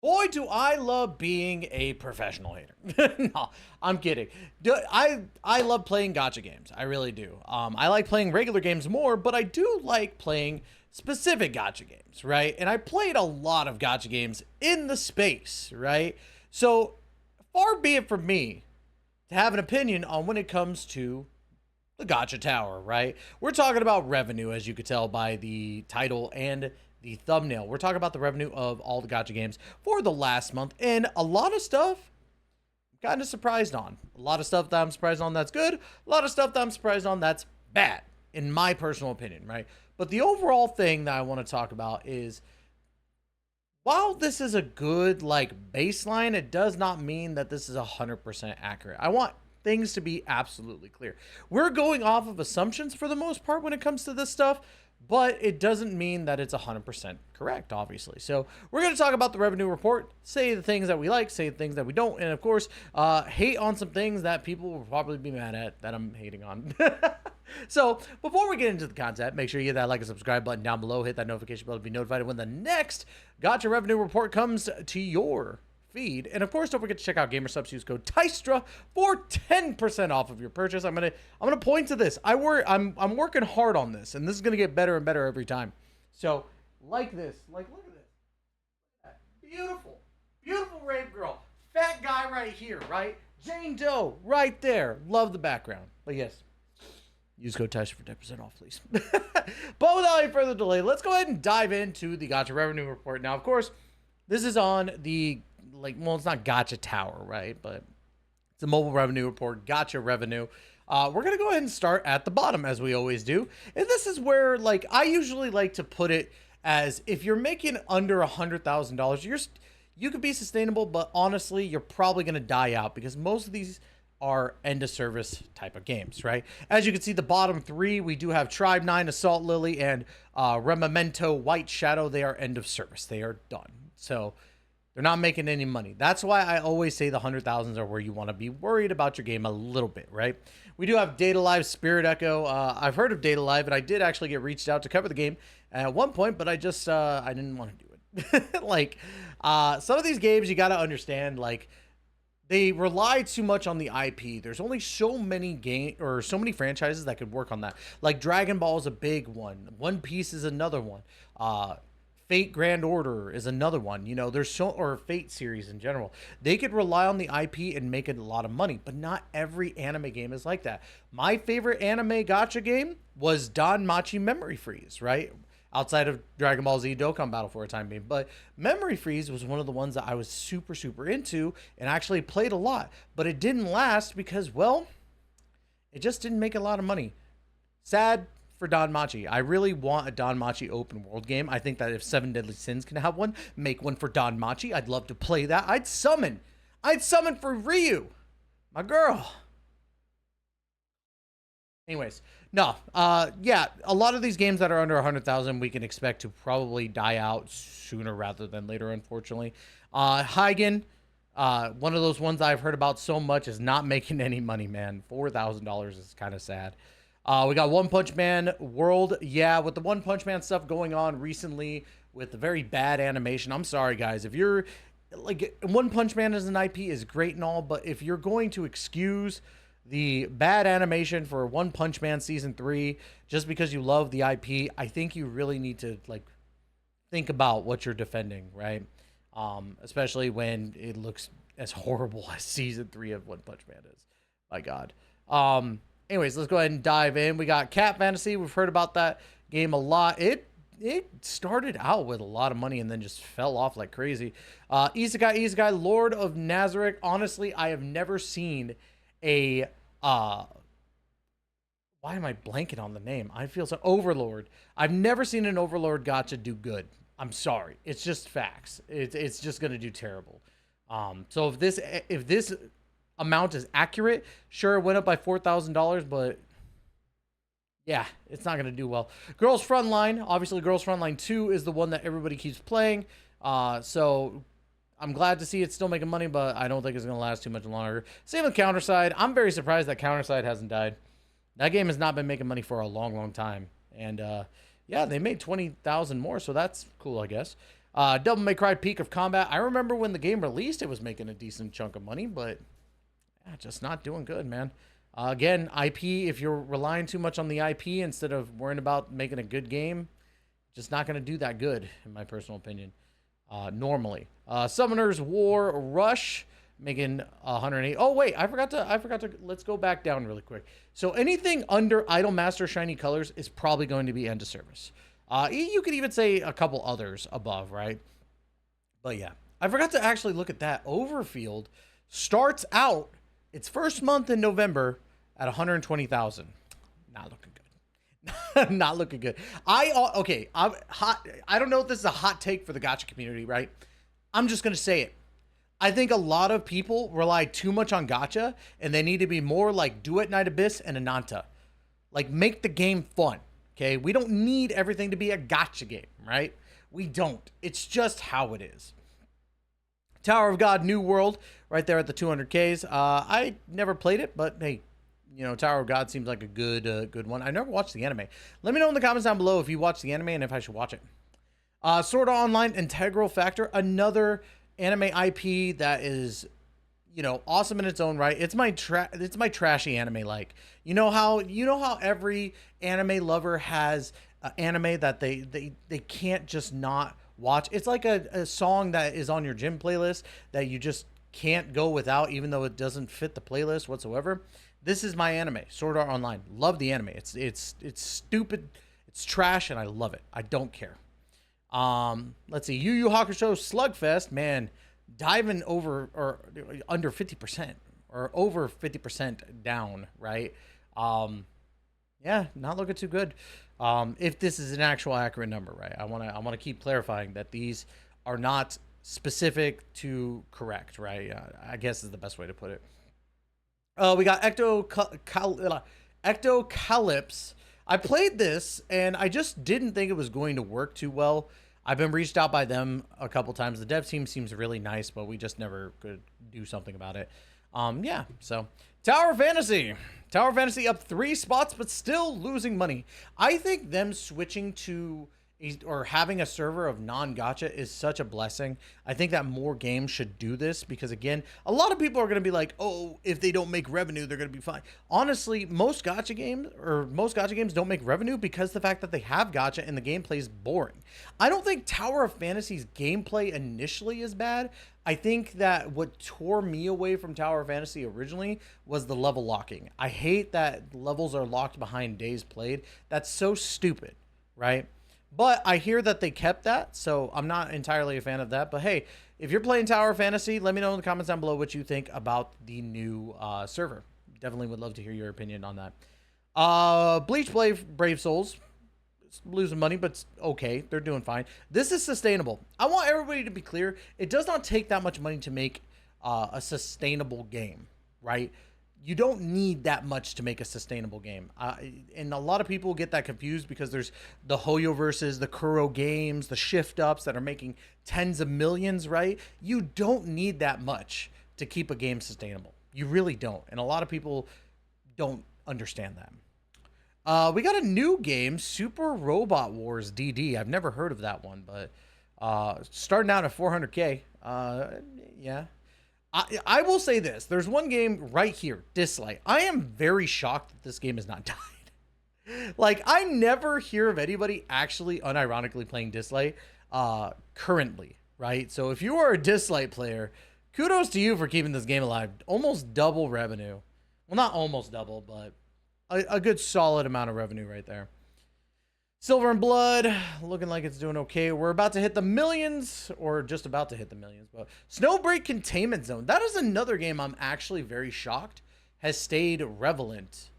Boy, do I love being a professional hater. No, I'm kidding. I love playing gacha games. I really do. I like playing regular games more, but I do like playing specific gacha games, right? And I played a lot of gacha games in the space, right? So far be it from me to have an opinion on when it comes to the gacha tower, right? We're talking about revenue, as you could tell by the title and the thumbnail. We're talking about the revenue of all the gacha games for the last month, and a lot of stuff I'm kind of surprised on. A lot of stuff that I'm surprised on that's good, a lot of stuff that I'm surprised on that's bad, in my personal opinion, right? But the overall thing that I want to talk about is, while this is a good like baseline, it does not mean that this is 100% accurate. I want things to be absolutely clear. We're going off of assumptions for the most part when it comes to this stuff, but it doesn't mean that it's 100% correct, obviously. So we're going to talk about the revenue report, say the things that we like, say the things that we don't, and of course, hate on some things that people will probably be mad at that I'm hating on. So before we get into the content, make sure you hit that like and subscribe button down below, hit that notification bell to be notified when the next Gacha revenue report comes to your feed. And of course, don't forget to check out GamerSubs. Use code TYSTRA for 10% off of your purchase. I'm gonna point to this. I'm working hard on this, and this is gonna get better and better every time. So like this, like look at this, beautiful, beautiful rave girl, fat guy right here, right? Jane Doe right there. Love the background. But yes, use code TYSTRA for 10% off, please. But without any further delay, let's go ahead and dive into the Gacha revenue report. Now, of course, this is on the well, it's not Gacha Tower, right? But it's a mobile revenue report, Gacha revenue. We're going to go ahead and start at the bottom, as we always do. And this is where, like, I usually like to put it as, if you're making under $100,000, you could be sustainable, but honestly, you're probably going to die out because most of these are end of service type of games, right? As you can see, the bottom three, we do have Tribe 9, Assault Lily, and Remamento White Shadow. They are end of service. They are done. So they're not making any money. That's why I always say the 100,000s are where you want to be worried about your game a little bit, right? We do have Data Live, Spirit Echo. I've heard of Data Live, and I did actually get reached out to cover the game at one point, but I just, I didn't want to do it. Like, some of these games, you got to understand, like, they rely too much on the IP. There's only so many so many franchises that could work on that. Like Dragon Ball is a big one. One Piece is another one. Fate Grand Order is another one. You know, or Fate series in general. They could rely on the IP and make it a lot of money, but not every anime game is like that. My favorite anime gacha game was Danmachi Memory Freeze, right? Outside of Dragon Ball Z Dokkan Battle for a time being. But Memory Freeze was one of the ones that I was super, super into and actually played a lot. But it didn't last because, well, it just didn't make a lot of money. Sad for Danmachi. I really want a Danmachi open world game. I think that if Seven Deadly Sins can have one, make one for Danmachi. I'd love to play that. I'd summon for Ryu, my girl. Anyways, no, yeah, a lot of these games that are under 100,000, we can expect to probably die out sooner rather than later, unfortunately. Hygen, one of those ones I've heard about so much, is not making any money, man. $4,000 is kind of sad. We got One Punch Man World. Yeah, with the One Punch Man stuff going on recently with the very bad animation, I'm sorry, guys. If you're, like, One Punch Man as an IP is great and all, but if you're going to excuse the bad animation for One Punch Man Season 3 just because you love the IP, I think you really need to, like, think about what you're defending, right? Especially when it looks as horrible as Season 3 of One Punch Man is. My God. Anyways, let's go ahead and dive in. We got Cat Fantasy. We've heard about that game a lot. It started out with a lot of money and then just fell off like crazy. Isekai, Lord of Nazareth. Honestly, I have never seen a why am I blanking on the name? I feel so. Overlord. I've never seen an Overlord gacha do good. I'm sorry. It's just facts. It's just gonna do terrible. So if this amount is accurate, sure, it went up by $4,000, but yeah, it's not gonna do well. Girls Frontline. Obviously, Girls Frontline 2 is the one that everybody keeps playing. So I'm glad to see it's still making money, but I don't think it's going to last too much longer. Same with Counterside. I'm very surprised that Counterside hasn't died. That game has not been making money for a long, long time. And, yeah, they made 20,000 more, so that's cool, I guess. Devil May Cry Peak of Combat. I remember when the game released, it was making a decent chunk of money, but yeah, just not doing good, man. Again, IP, if you're relying too much on the IP instead of worrying about making a good game, just not going to do that good, in my personal opinion, normally. Summoners War Rush, making 108. Oh, wait, I forgot to, let's go back down really quick. So anything under Idolmaster Shiny Colors is probably going to be end of service. You could even say a couple others above, right? But yeah, I forgot to actually look at that. Overfield starts out its first month in November at 120,000. Not looking good. Not looking good. Okay, I'm hot. I don't know if this is a hot take for the gacha community, right? I'm just going to say it. I think a lot of people rely too much on gacha, and they need to be more like Duet Night Abyss and Ananta. Like, make the game fun, okay? We don't need everything to be a gacha game, right? We don't. It's just how it is. Tower of God New World, right there at the 200Ks. I never played it, but hey, you know, Tower of God seems like a good one. I never watched the anime. Let me know in the comments down below if you watched the anime and if I should watch it. Sword Art Online Integral Factor, another anime IP that is, you know, awesome in its own right. It's my trashy anime like. You know how every anime lover has an anime that they can't just not watch. It's like a song that is on your gym playlist that you just can't go without, even though it doesn't fit the playlist whatsoever. This is my anime, Sword Art Online. Love the anime. It's stupid, it's trash, and I love it. I don't care. Let's see, Yu Yu Hakusho Slugfest, man, diving over or under 50% or over 50% down, right? Yeah, not looking too good. If this is an actual accurate number, right? I want to keep clarifying that these are not specific to correct, right? I guess is the best way to put it. We got Ectocalypse. I played this and I just didn't think it was going to work too well. I've been reached out by them a couple times. The dev team seems really nice, but we just never could do something about it. Yeah, so Tower Fantasy. Tower Fantasy up 3 spots, but still losing money. I think them switching to or having a server of non-gacha is such a blessing. I think that more games should do this because, again, a lot of people are going to be like, oh, if they don't make revenue, they're going to be fine. Honestly, most gacha games don't make revenue because the fact that they have gacha and the gameplay is boring. I don't think Tower of Fantasy's gameplay initially is bad. I think that what tore me away from Tower of Fantasy originally was the level locking. I hate that levels are locked behind days played. That's so stupid, right? But I hear that they kept that, so I'm not entirely a fan of that. But hey, if you're playing Tower of Fantasy, let me know in the comments down below what you think about the new server. Definitely would love to hear your opinion on that. Bleach Brave Souls, it's losing money, but it's okay. They're doing fine. This is sustainable. I want everybody to be clear. It does not take that much money to make a sustainable game, right? You don't need that much to make a sustainable game. And a lot of people get that confused because there's the Hoyoverses, the Kuro games, the shift ups that are making tens of millions, right? You don't need that much to keep a game sustainable. You really don't. And a lot of people don't understand that. We got a new game, Super Robot Wars DD. I've never heard of that one, but starting out at 400K. Yeah. I will say this. There's one game right here, Dislike. I am very shocked that this game has not died. Like, I never hear of anybody actually unironically playing Dislike currently, right? So if you are a Dislike player, kudos to you for keeping this game alive. Almost double revenue. Well, not almost double, but a good solid amount of revenue right there. Silver and Blood, looking like it's doing okay. We're about to hit the millions, or just about to hit the millions. But Snowbreak Containment Zone. That is another game I'm actually very shocked has stayed relevant.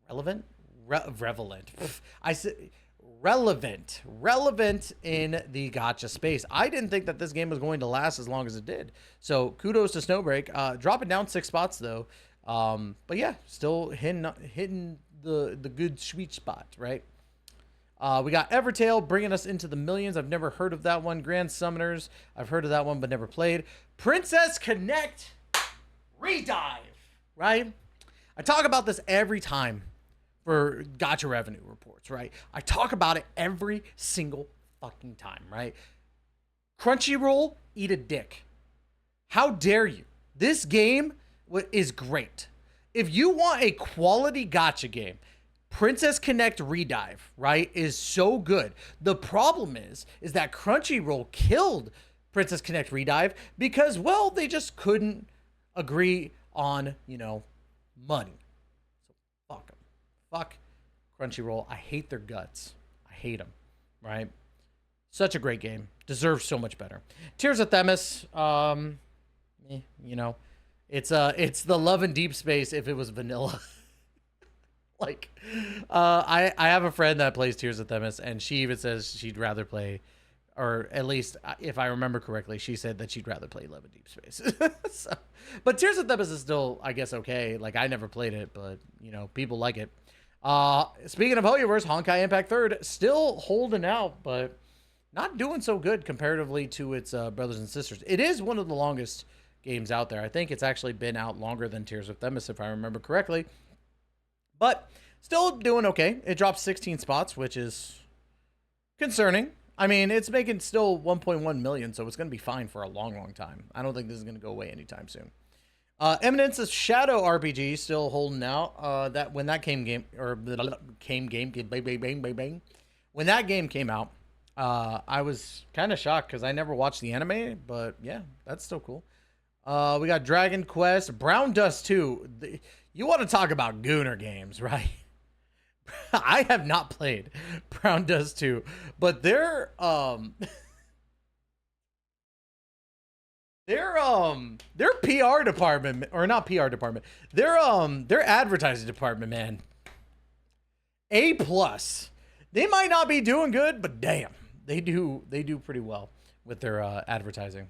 Relevant? Relevant. I said relevant. Relevant in the gacha space. I didn't think that this game was going to last as long as it did. So kudos to Snowbreak. Dropping down 6 spots though. But yeah, still hitting the good sweet spot, right? We got Evertale bringing us into the millions. I've never heard of that one. Grand Summoners, I've heard of that one, but never played. Princess Connect Redive, right? I talk about this every time for gacha revenue reports, right? I talk about it every single fucking time, right? Crunchyroll, eat a dick. How dare you? This game is great. If you want a quality gacha game, Princess Connect Redive, right, is so good. The problem is that Crunchyroll killed Princess Connect Redive because, well, they just couldn't agree on, money. So fuck them. Fuck Crunchyroll. I hate their guts. I hate them, right? Such a great game. Deserves so much better. Tears of Themis, it's the Love in Deep Space if it was vanilla. Like, I have a friend that plays Tears of Themis, and she even says she'd rather play, or at least if I remember correctly, she said that she'd rather play Love in Deep Space. So, but Tears of Themis is still, I guess, okay. Like, I never played it, but people like it. Speaking of Hoyoverse, Honkai Impact 3rd still holding out, but not doing so good comparatively to its brothers and sisters. It is one of the longest games out there. I think it's actually been out longer than Tears of Themis, if I remember correctly. But still doing okay. It dropped 16 spots, which is concerning. I mean, it's making still 1.1 million, so it's going to be fine for a long, long time. I don't think this is going to go away anytime soon. Eminence of Shadow RPG still holding out. That when that when that game came out, I was kind of shocked because I never watched the anime, but yeah, that's still cool. We got Dragon Quest, Brown Dust 2. You want to talk about Gooner games, right? I have not played Brown Dust 2, but their PR department, or not PR department, their advertising department, man, A+. They might not be doing good, but damn, they do pretty well with their advertising.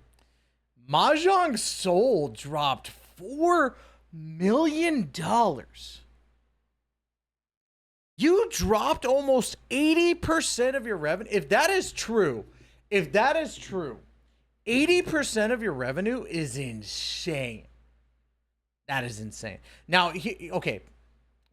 Mahjong Soul dropped $4 million. You dropped almost 80% of your revenue. If that is true, 80% of your revenue is insane. That is insane. Now, okay,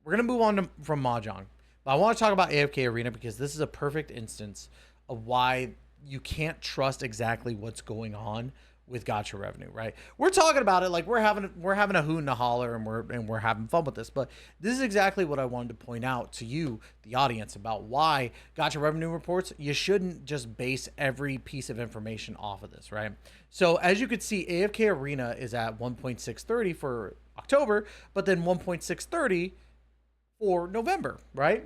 we're going to move on from Mahjong. But I want to talk about AFK Arena because this is a perfect instance of why you can't trust exactly what's going on with gacha revenue, right? We're talking about it like we're having a hoot and a holler and we're having fun with this, but this is exactly what I wanted to point out to you, the audience, about why gacha revenue reports, you shouldn't just base every piece of information off of this, right? So as you could see, AFK Arena is at 1.630 for October, but then 1.630 for November, right?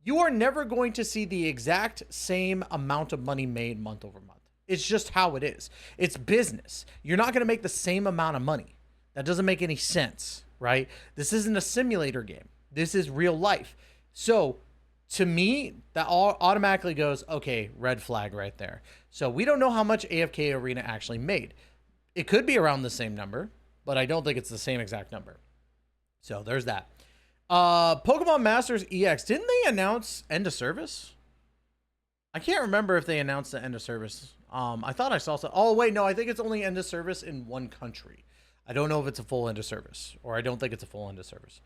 You are never going to see the exact same amount of money made month over month. It's just how it is. It's business. You're not going to make the same amount of money. That doesn't make any sense, right? This isn't a simulator game. This is real life. So to me, that all automatically goes, okay, red flag right there. So we don't know how much AFK Arena actually made. It could be around the same number, but I don't think it's the same exact number. So there's that. Pokemon Masters EX. Didn't they announce end of service? I can't remember if they announced the end of service. I thought I saw some. Oh, wait, no, I think it's only end of service in one country. I don't know if it's a full end of service, or I don't think it's a full end of service.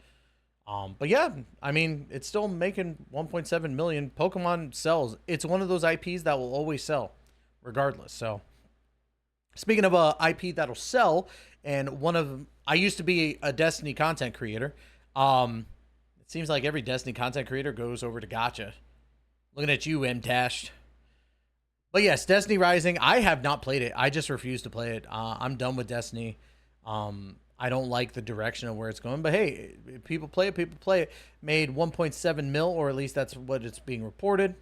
But yeah, I mean, it's still making 1.7 million. Pokemon sells. It's one of those IPs that will always sell, regardless. So, speaking of a IP that'll sell, and I used to be a Destiny content creator. It seems like every Destiny content creator goes over to gacha. Looking at you, M-Tashed. But yes, Destiny Rising, I have not played it. I just refuse to play it. I'm done with Destiny. I don't like the direction of where it's going. But hey, if people play it, people play it. Made 1.7 mil, or at least that's what it's being reported.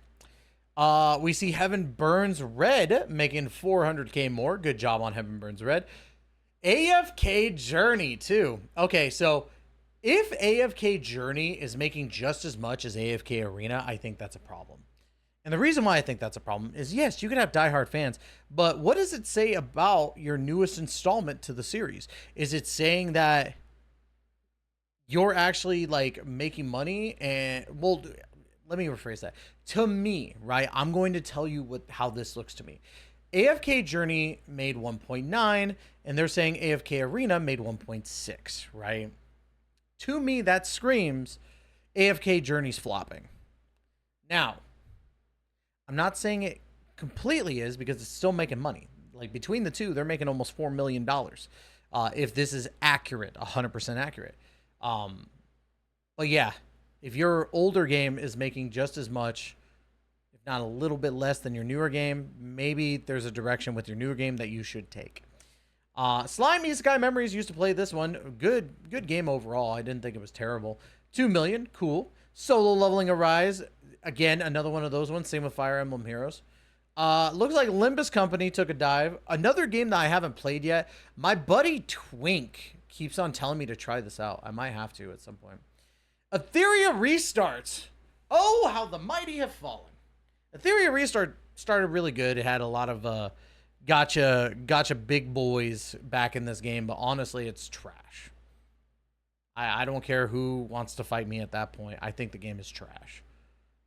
We see Heaven Burns Red making 400K more. Good job on Heaven Burns Red. AFK Journey, too. Okay, so if AFK Journey is making just as much as AFK Arena, I think that's a problem. And the reason why I think that's a problem is, yes, you can have diehard fans, but what does it say about your newest installment to the series? Is it saying that you're actually like making money? And well, let me rephrase that. To me, right, I'm going to tell you how this looks to me. AFK Journey made 1.9, and they're saying AFK Arena made 1.6, right? To me, that screams AFK Journey's flopping. Now, I'm not saying it completely is because it's still making money. Like between the two, they're making almost $4 million. If this is accurate, 100% accurate. But yeah, if your older game is making just as much, if not a little bit less than your newer game, maybe there's a direction with your newer game that you should take. Slime Isekai Memories used to play this one. Good game overall. I didn't think it was terrible. 2 million, cool. Solo Leveling Arise, again, another one of those ones. Same with Fire Emblem Heroes. Looks like Limbus Company took a dive. Another game that I haven't played yet. My buddy Twink keeps on telling me to try this out. I might have to at some point. Etheria Restart. Oh, how the mighty have fallen. Etheria Restart started really good. It had a lot of gotcha big boys back in this game, but honestly, it's trash. I don't care who wants to fight me at that point. I think the game is trash.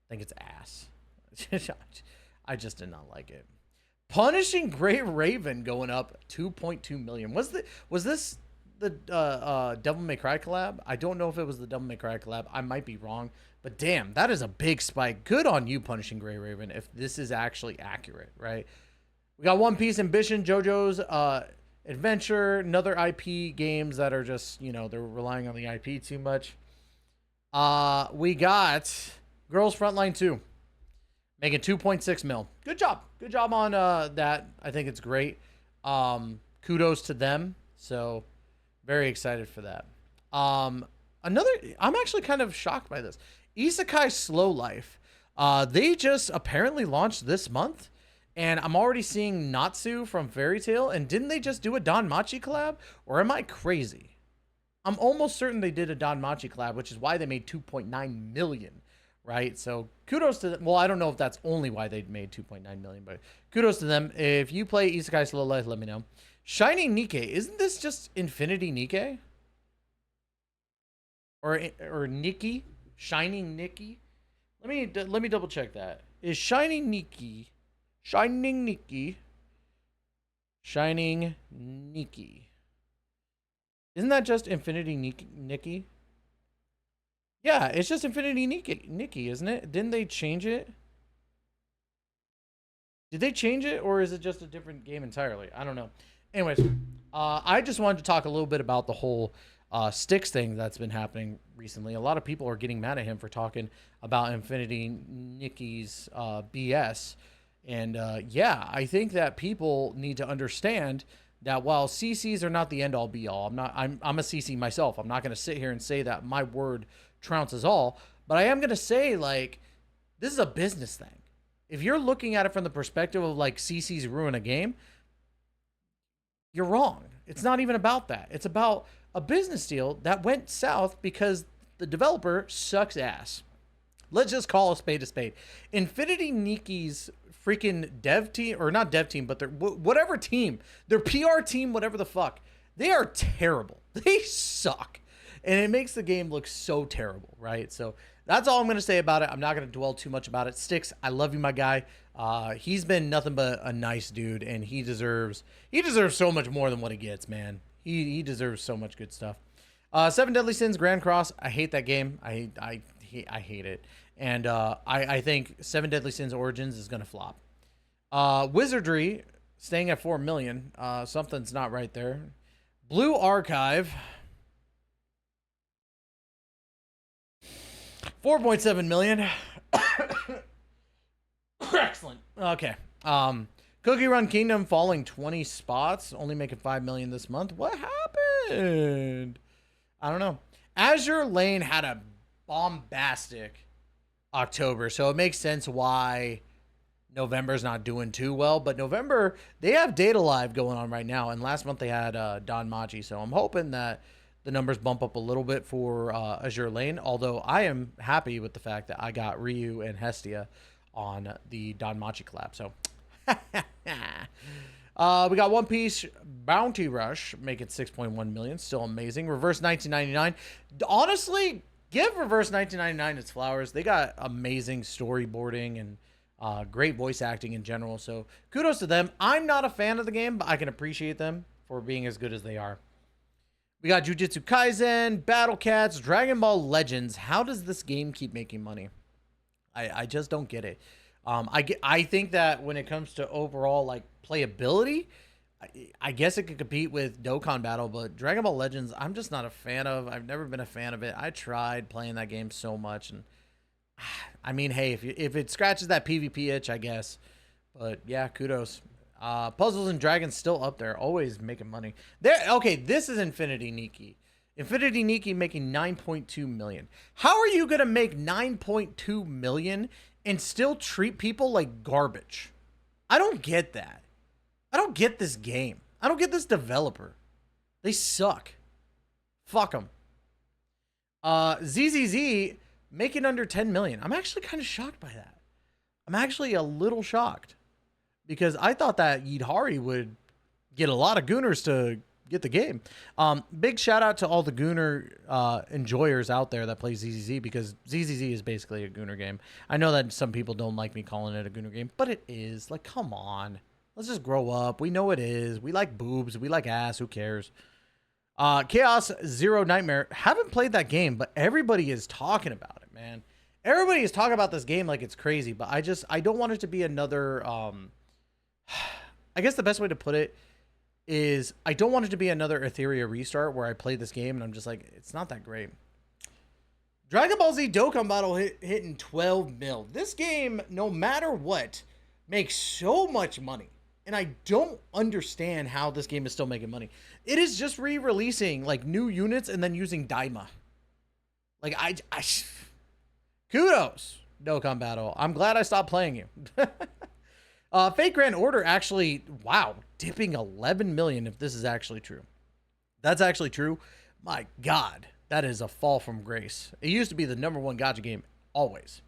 I think it's ass. I just did not like it. Punishing Gray Raven going up 2.2 million. Was this the Devil May Cry collab? I don't know if it was the Devil May Cry collab. I might be wrong, but damn, that is a big spike. Good on you, Punishing Gray Raven, if this is actually accurate, right? We got One Piece Ambition, JoJo's Adventure, another IP games that are just, they're relying on the IP too much. We got Girls Frontline 2, making 2.6 mil. Good job. Good job on that. I think it's great. Kudos to them. So very excited for that. I'm actually kind of shocked by this. Isekai Slow Life. They just apparently launched this month. And I'm already seeing Natsu from Fairy Tail. And didn't they just do a Danmachi collab? Or am I crazy? I'm almost certain they did a Danmachi collab, which is why they made 2.9 million, right? So kudos to them. Well, I don't know if that's only why they made 2.9 million, but kudos to them. If you play Isekai Slow Life, let me know. Shining Nikkei. Isn't this just Infinity Nikkei? Or Nikki? Shining Nikki? Let me double check that. Is Shining Nikki... Shining Nikki. Isn't that just Infinity Nikki? Yeah, it's just Infinity Nikki, isn't it? Didn't they change it? Did they change it, or is it just a different game entirely? I don't know. Anyways, I just wanted to talk a little bit about the whole Styx thing that's been happening recently. A lot of people are getting mad at him for talking about Infinity Nikki's BS. And yeah, I think that people need to understand that while CCs are not the end all be all, I'm a CC myself. I'm not going to sit here and say that my word trounces all, but I am going to say, like, this is a business thing. If you're looking at it from the perspective of like CCs ruin a game, you're wrong. It's not even about that. It's about a business deal that went south because the developer sucks ass. Let's just call a spade. Infinity Nikki's freaking dev team, or not dev team, but their whatever team, their PR team, whatever the fuck, they are terrible. They suck. And it makes the game look so terrible, right? So that's all I'm going to say about it. I'm not going to dwell too much about it. Styx, I love you, my guy. He's been nothing but a nice dude, and he deserves so much more than what he gets, man. He deserves so much good stuff. Seven Deadly Sins Grand Cross. I hate that game. I hate it. And I think Seven Deadly Sins Origins is going to flop. Wizardry, staying at 4 million. Something's not right there. Blue Archive, 4.7 million. Excellent. Okay. Cookie Run Kingdom falling 20 spots, only making 5 million this month. What happened? I don't know. Azure Lane had a bombastic October, so it makes sense why November's not doing too well. But November, they have Data Live going on right now, and last month they had Danmachi, so I'm hoping that the numbers bump up a little bit for Azure Lane, although I am happy with the fact that I got Ryu and Hestia on the Danmachi collab. So we got One Piece Bounty Rush making 6.1 million, still amazing. Reverse 1999, honestly, give Reverse 1999 its flowers. They got amazing storyboarding and great voice acting in general, so kudos to them. I'm not a fan of the game, but I can appreciate them for being as good as they are. We got Jujutsu Kaisen, Battle Cats, Dragon Ball Legends. How does this game keep making money? I just don't get it. I think that when it comes to overall like playability, I guess it could compete with Dokkan Battle, but Dragon Ball Legends, I'm just not a fan of. I've never been a fan of it. I tried playing that game so much, and I mean, hey, if it scratches that PvP itch, I guess. But yeah, kudos. Puzzles and Dragons still up there, always making money. Okay, this is Infinity Nikki. Infinity Nikki making 9.2 million. How are you gonna make 9.2 million and still treat people like garbage? I don't get that. I don't get this game. I don't get this developer. They suck. Fuck them. ZZZ making under 10 million. I'm actually kind of shocked by that. I'm actually a little shocked because I thought that Yidhari would get a lot of Gooners to get the game. Big shout out to all the Gooner enjoyers out there that play ZZZ, because ZZZ is basically a Gooner game. I know that some people don't like me calling it a Gooner game, but it is. Like, come on. Let's just grow up. We know it is. We like boobs. We like ass. Who cares? Chaos Zero Nightmare. Haven't played that game, but everybody is talking about it, man. Everybody is talking about this game like it's crazy, but I don't want it to be another, I guess the best way to put it is I don't want it to be another Etheria restart where I play this game and I'm just like, it's not that great. Dragon Ball Z Dokkan Battle hitting 12 mil. This game, no matter what, makes so much money. And I don't understand how this game is still making money. It is just re-releasing like new units and then using Daima. Like kudos, Dokkan Battle. I'm glad I stopped playing you. Fake Grand Order actually, wow, dipping 11 million if this is actually true. That's actually true. My God, that is a fall from grace. It used to be the #1 gacha game, always.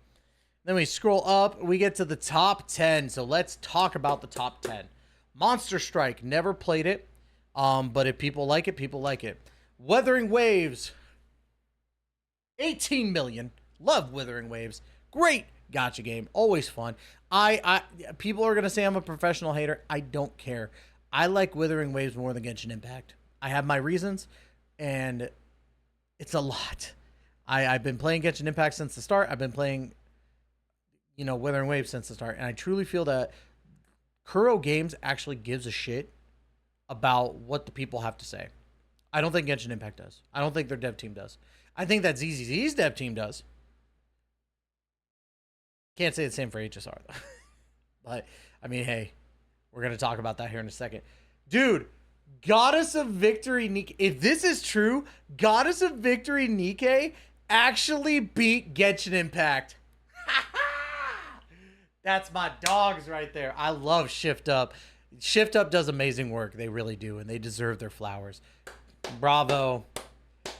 Then we scroll up, we get to the top 10. So let's talk about the top 10. Monster Strike, never played it. But if people like it, people like it. Wuthering Waves, 18 million. Love Wuthering Waves. Great gacha game, always fun. People are gonna say I'm a professional hater. I don't care. I like Wuthering Waves more than Genshin Impact. I have my reasons, and it's a lot. I've been playing Genshin Impact since the start. I've been playing, Wuthering Waves since the start, and I truly feel that Kuro Games actually gives a shit about what the people have to say. I don't think Genshin Impact does. I don't think their dev team does. I think that ZZZ's dev team does. Can't say the same for HSR, though. But, I mean, hey, we're going to talk about that here in a second. Dude, Goddess of Victory Nikke. If this is true, Goddess of Victory Nikke actually beat Genshin Impact. That's my dogs right there. I love Shift Up. Shift Up does amazing work. They really do, and they deserve their flowers. Bravo.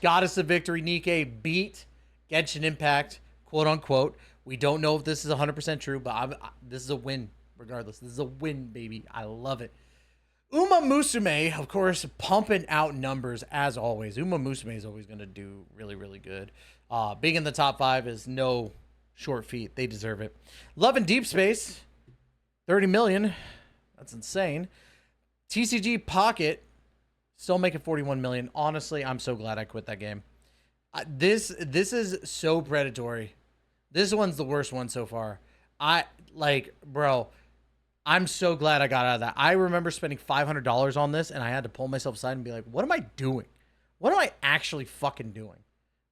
Goddess of Victory Nikke beat Genshin Impact, quote unquote. We don't know if this is 100% true, but this is a win regardless. This is a win, baby. I love it. Uma Musume, of course, pumping out numbers as always. Uma Musume is always going to do really, really good. Being in the top 5 is no short feat. They deserve it. Love and Deep Space, 30 million. That's insane. TCG Pocket, still making 41 million. Honestly, I'm so glad I quit that game. This is so predatory. This one's the worst one so far. Bro, I'm so glad I got out of that. I remember spending $500 on this, and I had to pull myself aside and be like, what am I doing? What am I actually fucking doing?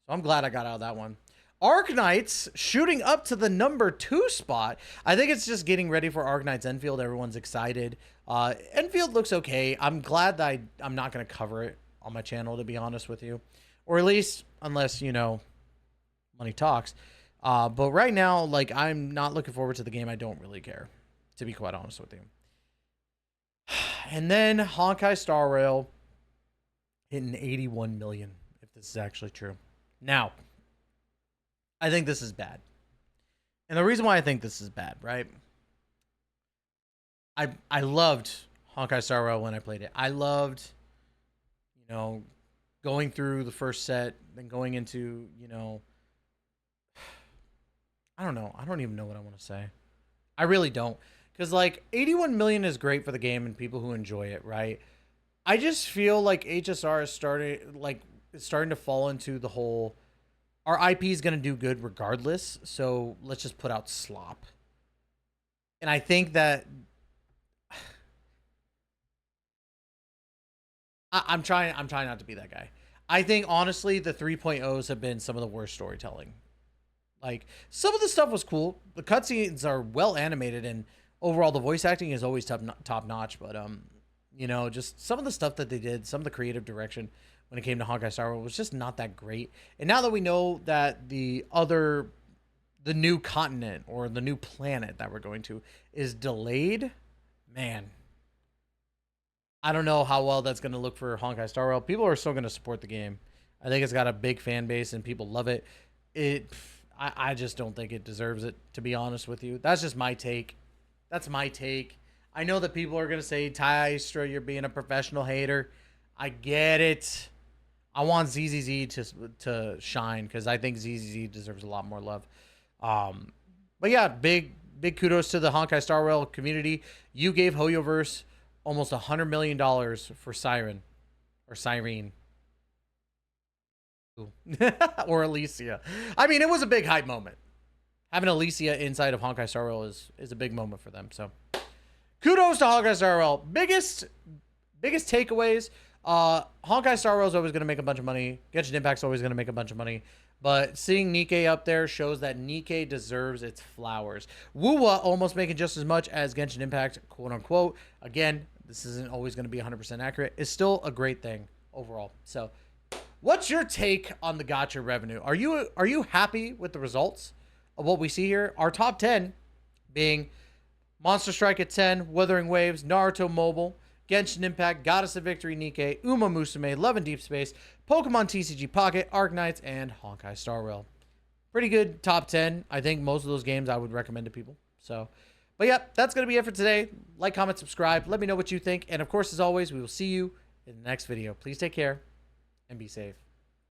So I'm glad I got out of that one. Arknights shooting up to the #2 spot. I think it's just getting ready for Arknights Enfield. Everyone's excited. Enfield looks okay. I'm glad that I'm not going to cover it on my channel, to be honest with you. Or at least, unless, money talks. But right now, I'm not looking forward to the game. I don't really care, to be quite honest with you. And then Honkai Star Rail hitting 81 million, if this is actually true. Now, I think this is bad. And the reason why I think this is bad, right? I loved Honkai Star Rail when I played it. I loved, going through the first set, then going into, I don't know. I don't even know what I want to say. I really don't. Because, 81 million is great for the game and people who enjoy it, right? I just feel like HSR is starting to fall into the whole, our IP is going to do good regardless, so let's just put out slop. And I think that I'm trying not to be that guy. I think honestly the 3.0s have been some of the worst storytelling. Like some of the stuff was cool. The cutscenes are well animated and overall the voice acting is always top notch, but you know, just some of the stuff that they did, some of the creative direction when it came to Honkai Star Rail was just not that great. And now that we know that the new continent or the new planet that we're going to is delayed, man, I don't know how well that's going to look for Honkai Star Rail. People are still going to support the game. I think it's got a big fan base and people love it. I just don't think it deserves it, to be honest with you. That's just my take. That's my take. I know that people are going to say, Tystra, you're being a professional hater. I get it. I want ZZZ to shine because I think ZZZ deserves a lot more love. But yeah, big kudos to the Honkai Star Rail community. You gave Hoyoverse almost $100 million for Siren or Cyrene. Or Alicia. I mean, it was a big hype moment. Having Alicia inside of Honkai Star Rail is a big moment for them. So kudos to Honkai Star Rail. Biggest takeaways. Honkai Star Rail is always going to make a bunch of money. Genshin Impact's always going to make a bunch of money. But seeing Nikkei up there shows that Nikkei deserves its flowers. Wuwa almost making just as much as Genshin Impact, quote unquote. Again, this isn't always going to be 100% accurate. It's still a great thing overall. So what's your take on the gacha revenue? Are you happy with the results of what we see here? Our top 10 being Monster Strike at 10, Wuthering Waves, Naruto Mobile, Genshin Impact, Goddess of Victory, Nikkei, Uma Musume, Love and Deep Space, Pokemon TCG Pocket, Arknights, and Honkai Star Rail. Pretty good top 10. I think most of those games I would recommend to people. So, but yeah, that's going to be it for today. Like, comment, subscribe. Let me know what you think. And of course, as always, we will see you in the next video. Please take care and be safe.